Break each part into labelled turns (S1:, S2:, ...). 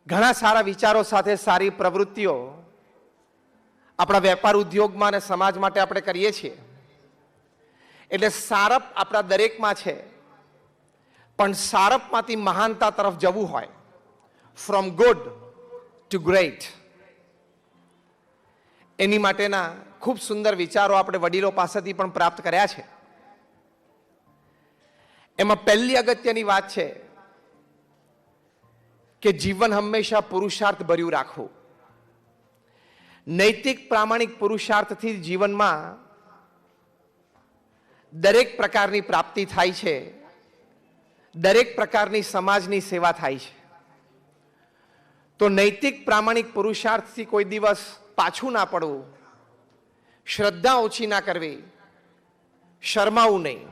S1: ઘણા સારા વિચારો સાથે સારી પ્રવૃત્તિઓ આપણા વેપાર ઉદ્યોગમાં અને સમાજ માટે આપણે કરીએ છીએ. એટલે સારપ આપણા દરેકમાં છે, પણ સારપમાંથી મહાનતા તરફ જવું હોય, ફ્રોમ ગુડ ટુ ગ્રેટ, એની માટેના ખૂબ સુંદર વિચારો આપણે વડીલો પાસેથી પણ પ્રાપ્ત કર્યા છે. એમાં પહેલી અગત્યની વાત છે કે જીવન હંમેશા પુરુષાર્થ ભર્યું રાખવું. નૈતિક પ્રામાણિક પુરુષાર્થથી જીવનમાં દરેક પ્રકારની પ્રાપ્તિ થાય છે, દરેક પ્રકારની સમાજની સેવા થાય છે. તો નૈતિક પ્રામાણિક પુરુષાર્થથી કોઈ દિવસ પાછું ના પડવું, શ્રદ્ધા ઓછી ના કરવી, શરમાવું નહીં.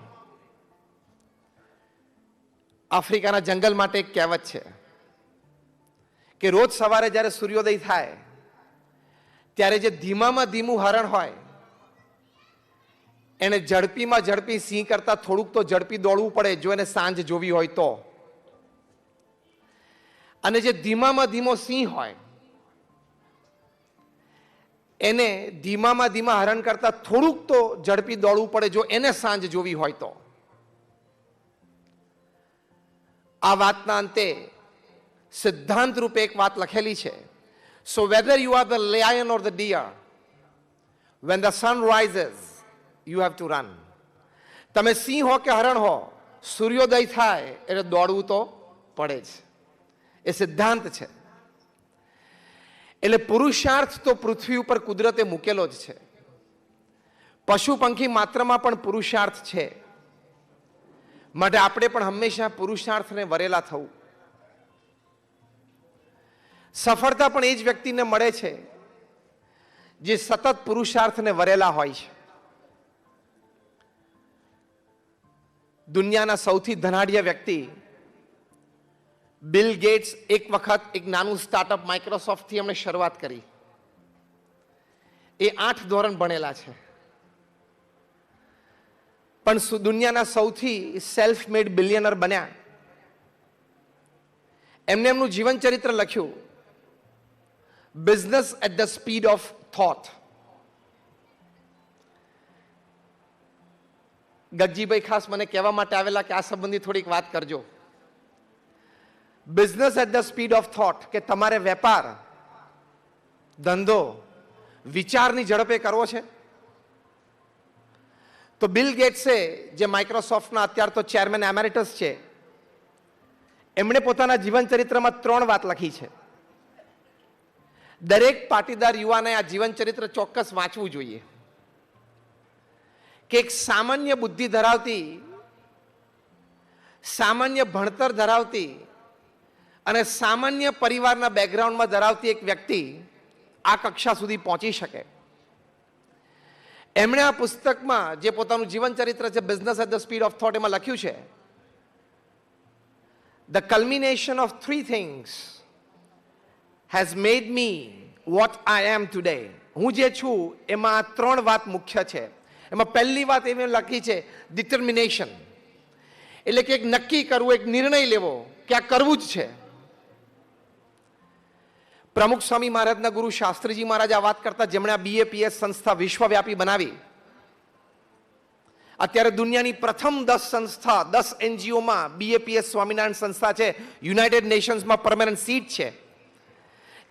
S1: આફ્રિકાના જંગલ માટે એક કહેવત છે કે રોજ સવારે જ્યારે સૂર્યોદય થાય ત્યારે જે ધીમામાં ધીમું હરણ હોય એને ઝડપીમાં ઝડપી સિંહ કરતા થોડુંક તો ઝડપી દોડવું પડે જો એને સાંજ જોવી હોય તો. અને જે ધીમામાં ધીમો સિંહ હોય એને ધીમામાં ધીમા હરણ કરતા થોડુંક તો ઝડપી દોડવું પડે જો એને સાંજ જોવી હોય તો. આ વાતના અંતે સિદ્ધાંત રૂપે એક વાત લખેલી છે. So whether you are the lion or the deer, when the sun rises you have to run. તમે સિંહ હો કે હરણ હો, સૂર્યોદય થાય એટલે દોડવું તો પડે જ. એ સિદ્ધાંત છે. એટલે પુરુષાર્થ તો પૃથ્વી ઉપર કુદરતે મૂકેલો જ છે. પશુ પંખી માત્રમાં પણ પુરુષાર્થ છે. માટે આપણે પણ હંમેશા પુરુષાર્થને વરેલા થવું. સફળતા પણ એ જ વ્યક્તિને મળે છે જે સતત પુરુષાર્થને વરેલા હોય છે. દુનિયાના સૌથી ધનાઢ્ય વ્યક્તિ બિલ ગેટ્સ એક વખત એક નાનું સ્ટાર્ટઅપ માઇક્રોસોફ્ટથી એમણે શરૂઆત કરી. એ 8 ધોરણ ભણેલા છે, પણ દુનિયાના સૌથી સેલ્ફ મેડ બિલિયનર બન્યા. એમને એમનું જીવન ચરિત્ર લખ્યું, business at the speed of thought. Gagjibhai ખાસ મને કહેવા માટે આવેલા કે આ સંબંધી થોડીક વાત કરજો. Business at the speed of thought, કે તમારે વેપાર ધંધો વિચારની ઝડપે કરવો છે. તો બિલ ગેટ્સે, જે માઇક્રોસોફ્ટના અત્યારે તો ચેરમેન એમેરિટસ છે, એમણે પોતાના જીવન ચરિત્રમાં 3 વાત લખી છે. દરેક પાટીદાર યુવાને આ જીવન ચરિત્ર ચોક્કસ વાંચવું જોઈએ. કે એક સામાન્ય બુદ્ધિ ધરાવતી, સામાન્ય ભણતર ધરાવતી અને સામાન્ય પરિવારના બેકગ્રાઉન્ડમાં ધરાવતી એક વ્યક્તિ આ કક્ષા સુધી પહોંચી શકે. એમણે આ પુસ્તકમાં જે પોતાનું જીવન ચરિત્ર છે business at the speed of thought, એમાં લખ્યું છે, the culmination of 3 things has made me what I am today. હું જે છું એમાં આ 3 વાત મુખ્ય છે. એમાં પહેલી વાત એવી લખી છે, ડિટર્મિનેશન, એટલે કે એક નક્કી કરવું, એક નિર્ણય લેવો કે આ કરવું જ છે. પ્રમુખ સ્વામી મહારાજના ગુરુ શાસ્ત્રીજી મહારાજ આ વાત કરતા, જેમણે આ BAPS સંસ્થા વિશ્વવ્યાપી બનાવી. અત્યારે દુનિયાની પ્રથમ 10 સંસ્થા, 10 NGOમાં BAPS સ્વામિનારાયણ સંસ્થા છે, યુનાઇટેડ નેશન્સમાં પરમેનન્ટ સીટ છે.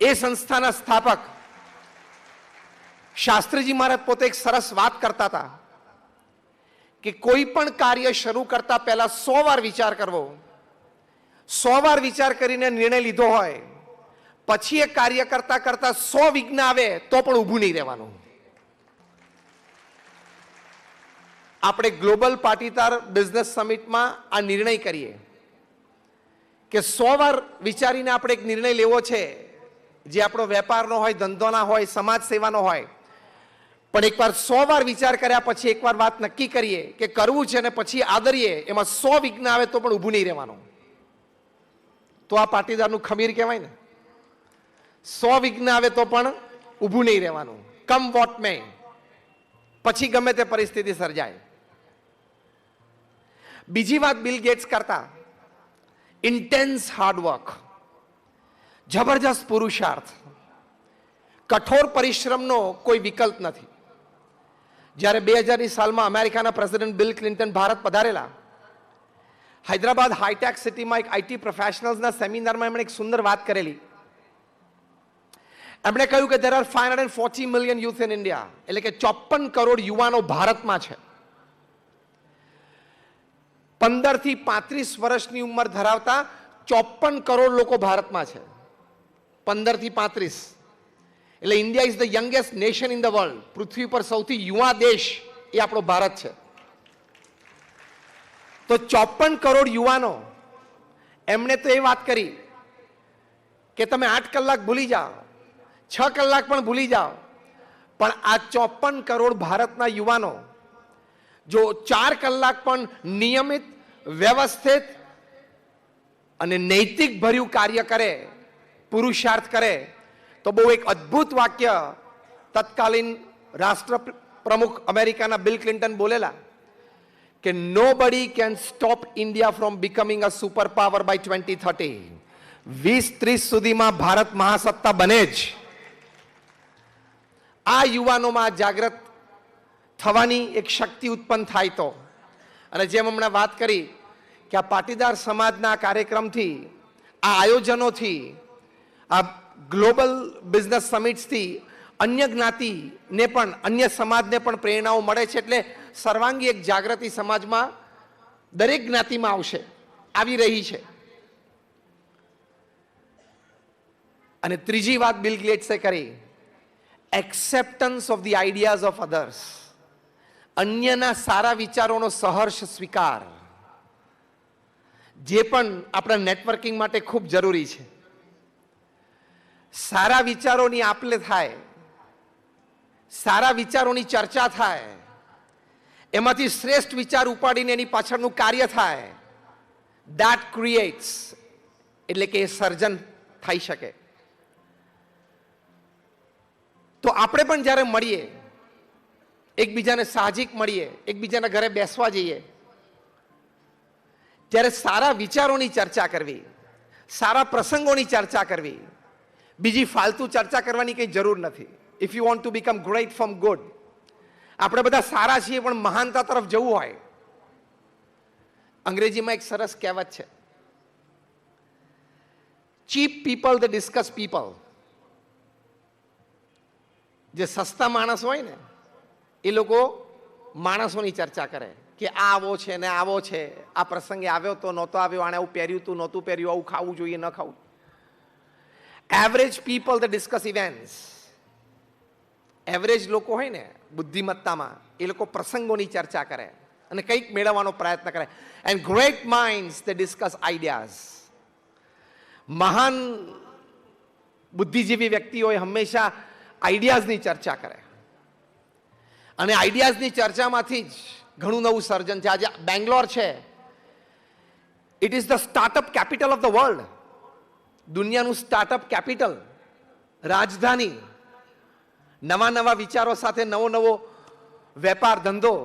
S1: એ સંસ્થાના સ્થાપક શાસ્ત્રીજી મહારાજ પોતે એક સરસ વાત કરતા હતા કે કોઈ પણ કાર્ય શરૂ કરતા પહેલા 100 વાર વિચાર કરવો. 100 વાર વિચાર કરીને નિર્ણય લીધો હોય પછી એ કાર્ય કરતા કરતા 100 વિઘ્ન આવે તો પણ ઊભું નહીં રહેવાનું. આપણે ગ્લોબલ પાટીદાર બિઝનેસ સમિટમાં આ નિર્ણય કરીએ કે 100 વાર વિચારીને આપણે એક નિર્ણય લેવો છે, જે આપણો વેપારનો હોય, ધંધોના હોય, સમાજ સેવાનો હોય. પણ એકવાર 100 વાર વિચાર કર્યા પછી એકવાર વાત નક્કી કરીએ કે કરવું છે અને પછી આદરીએ, એમાં 100 વિઘ્ન આવે તો પણ ઊભું નહીં રહેવાનું. તો આ પાટીદારનું ખમીર કહેવાય ને. 100 વિઘ્ન આવે તો પણ ઊભું નહીં રહેવાનું, કમ વોટ મે, પછી ગમે તે પરિસ્થિતિ સર્જાય. બીજી વાત બિલ ગેટ્સ કરતા, ઇન્ટેન્સ હાર્ડવર્ક, જબરજસ્ત પુરુષાર્થ, કઠોર પરિશ્રમનો કોઈ વિકલ્પ નથી. જ્યારે 2000ની સાલમાં અમેરિકાના પ્રેસિડેન્ટ બિલ ક્લિન્ટન ભારત પધારેલા, હૈદરાબાદ હાઈટેક સિટીમાં એક આઈટી પ્રોફેશનલ્સના સેમિનારમાં એમણે એક સુંદર વાત કરેલી. એમણે કહ્યું કે there are 540 million youth in India, એટલે કે 54 કરોડ યુવાનો ભારતમાં છે. 15 થી 35 વર્ષની ઉંમર ધરાવતા 54 કરોડ લોકો ભારતમાં છે. 15 થી 35 એટલે India is the youngest nation in the world. પૃથ્વી પર સૌથી યુવા દેશ એ આપણો ભારત છે. તો 54 કરોડ યુવાનો, એમણે તો એ વાત કરી કે તમે 8 કલાક ભૂલી જાઓ, 6 કલાક પણ ભૂલી જાઓ, પણ આ 54 કરોડ ભારતના યુવાનો જો 4 કલાક પણ નિયમિત, વ્યવસ્થિત અને નૈતિક ભર્યું કાર્ય કરે, પુરુષાર્થ કરે, તો બહુ એક અદ્ભુત વાક્ય તત્કાલીન રાષ્ટ્ર પ્રમુખ અમેરિકાના બિલ ક્લિન્ટન બોલેલા કે nobody can stop India from becoming a superpower by 2030. 2030 સુધીમાં ભારત મહાસત્તા બને જ. આ યુવાનોમાં જાગૃત થવાની એક શક્તિ ઉત્પન્ન થાય તો. અને જેમ હમણાં વાત કરી કે આ પાટીદાર સમાજના કાર્યક્રમથી, આ આયોજનોથી, આ ગ્લોબલ બિઝનેસ સમિટ્સથી અન્ય જ્ઞાતિને પણ, અન્ય સમાજને પણ પ્રેરણાઓ મળે છે. એટલે સર્વાંગી એક જાગૃતિ સમાજમાં દરેક જ્ઞાતિમાં આવશે, આવી રહી છે. અને ત્રીજી વાત બિલ ગેટ્સે કરી, acceptance of the ideas of others. અન્યના સારા વિચારોનો સહર્ષ સ્વીકાર, જે પણ આપણા નેટવર્કિંગ માટે ખૂબ જરૂરી છે. સારા વિચારોની આપ-લે થાય, સારા વિચારોની ચર્ચા થાય, એમાંથી શ્રેષ્ઠ વિચાર ઉપાડીને એની પાછળનું કાર્ય થાય. that creates, એટલે કે સર્જન થઈ શકે. તો આપણે પણ જ્યારે મળીએ, એકબીજાને સાહજિક મળીએ, એકબીજાના ઘરે બેસવા જઈએ, ત્યારે સારા વિચારોની ચર્ચા કરવી, સારા પ્રસંગોની ચર્ચા કરવી, બીજી ફાલતુ ચર્ચા કરવાની કંઈ જરૂર નથી. If you want to become great from good, આપણે બધા સારા છીએ પણ મહાનતા તરફ જવું હોય, અંગ્રેજીમાં એક સરસ કહેવત છે, cheap people they discuss people. જે સસ્તા માણસ હોય ને, એ લોકો માણસોની ચર્ચા કરે કે આ આવો છે ને આવો છે, આ પ્રસંગે આવ્યો તો નહોતો આવ્યો, આણે આવું પહેર્યું તું નહોતું પહેર્યું, આવું ખાવું જોઈએ ન ખાવું. Average people they discuss events. Average લોકો હોય ને બુદ્ધિમત્તામાં, એ લોકો પ્રસંગોની ચર્ચા કરે અને કંઈક મેળવવાનો પ્રયત્ન કરે. And great minds they discuss ideas. મહાન બુદ્ધિજીવી વ્યક્તિઓએ હંમેશા આઈડિયાઝની ચર્ચા કરે, અને આઈડિયાઝની ચર્ચામાંથી જ ઘણું નવું સર્જન છે. આજે બેંગ્લોર છે, it is the startup capital of the world. દુનિયાનું સ્ટાર્ટઅપ કેપિટલ, રાજધાની. નવા નવા વિચારો સાથે નવો નવો વેપાર ધંધો.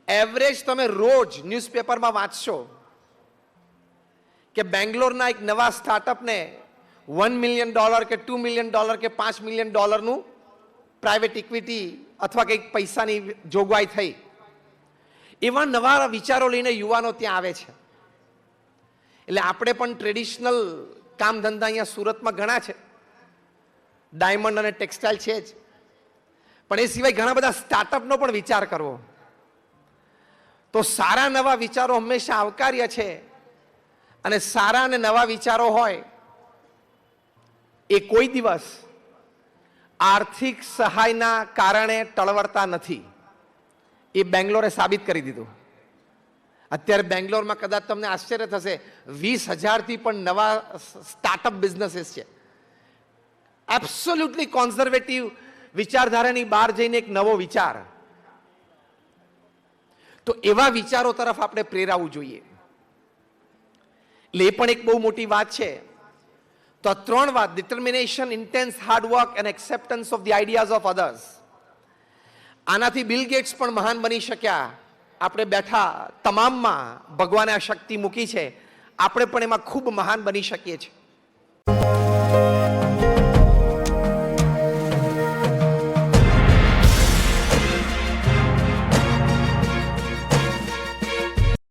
S1: એવરેજ તમે રોજ ન્યૂઝપેપરમાં વાંચશો કે બેંગ્લોરના એક નવા સ્ટાર્ટઅપને $1 million કે $2 million કે $5 million પ્રાઇવેટ ઇક્વિટી અથવા કંઈક પૈસાની જોગવાઈ થઈ. એવા નવા વિચારો લઈને યુવાનો ત્યાં આવે છે. એટલે આપણે પણ ટ્રેડિશનલ કામ ધંધા અહીંયા સુરતમાં ઘણા છે, ડાયમંડ અને ટેક્સટાઇલ છે જ, પણ એ સિવાય ઘણા બધા સ્ટાર્ટઅપનો પણ વિચાર કરવો. તો સારા નવા વિચારો હંમેશા આવકાર્ય છે, અને સારા અને નવા વિચારો હોય એ કોઈ દિવસ આર્થિક સહાયના કારણે ટળવળતા નથી. એ બેંગ્લોરે સાબિત કરી દીધું. અત્યારે બેંગ્લોરમાં કદાચ તમને આશ્ચર્ય થશે, 20,000થી પણ નવા સ્ટાર્ટઅપ બિઝનેસીસ છે. એબ્સોલ્યુટલી કોન્ઝર્વેટિવ વિચારધારાની બહાર જઈને એક નવો વિચાર. તો એવા વિચારો તરફ આપણે પ્રેરાવું જોઈએ. એટલે એ પણ એક બહુ મોટી વાત છે. તો 3 વાત, determination, intense hard work and acceptance of the ideas of others. આનાથી બિલ ગેટ્સ પણ મહાન બની શક્યા. આપણે બેઠા તમામમાં ભગવાને આ શક્તિ મૂકી છે, આપણે પણ એમાં ખૂબ મહાન બની શકીએ છીએ.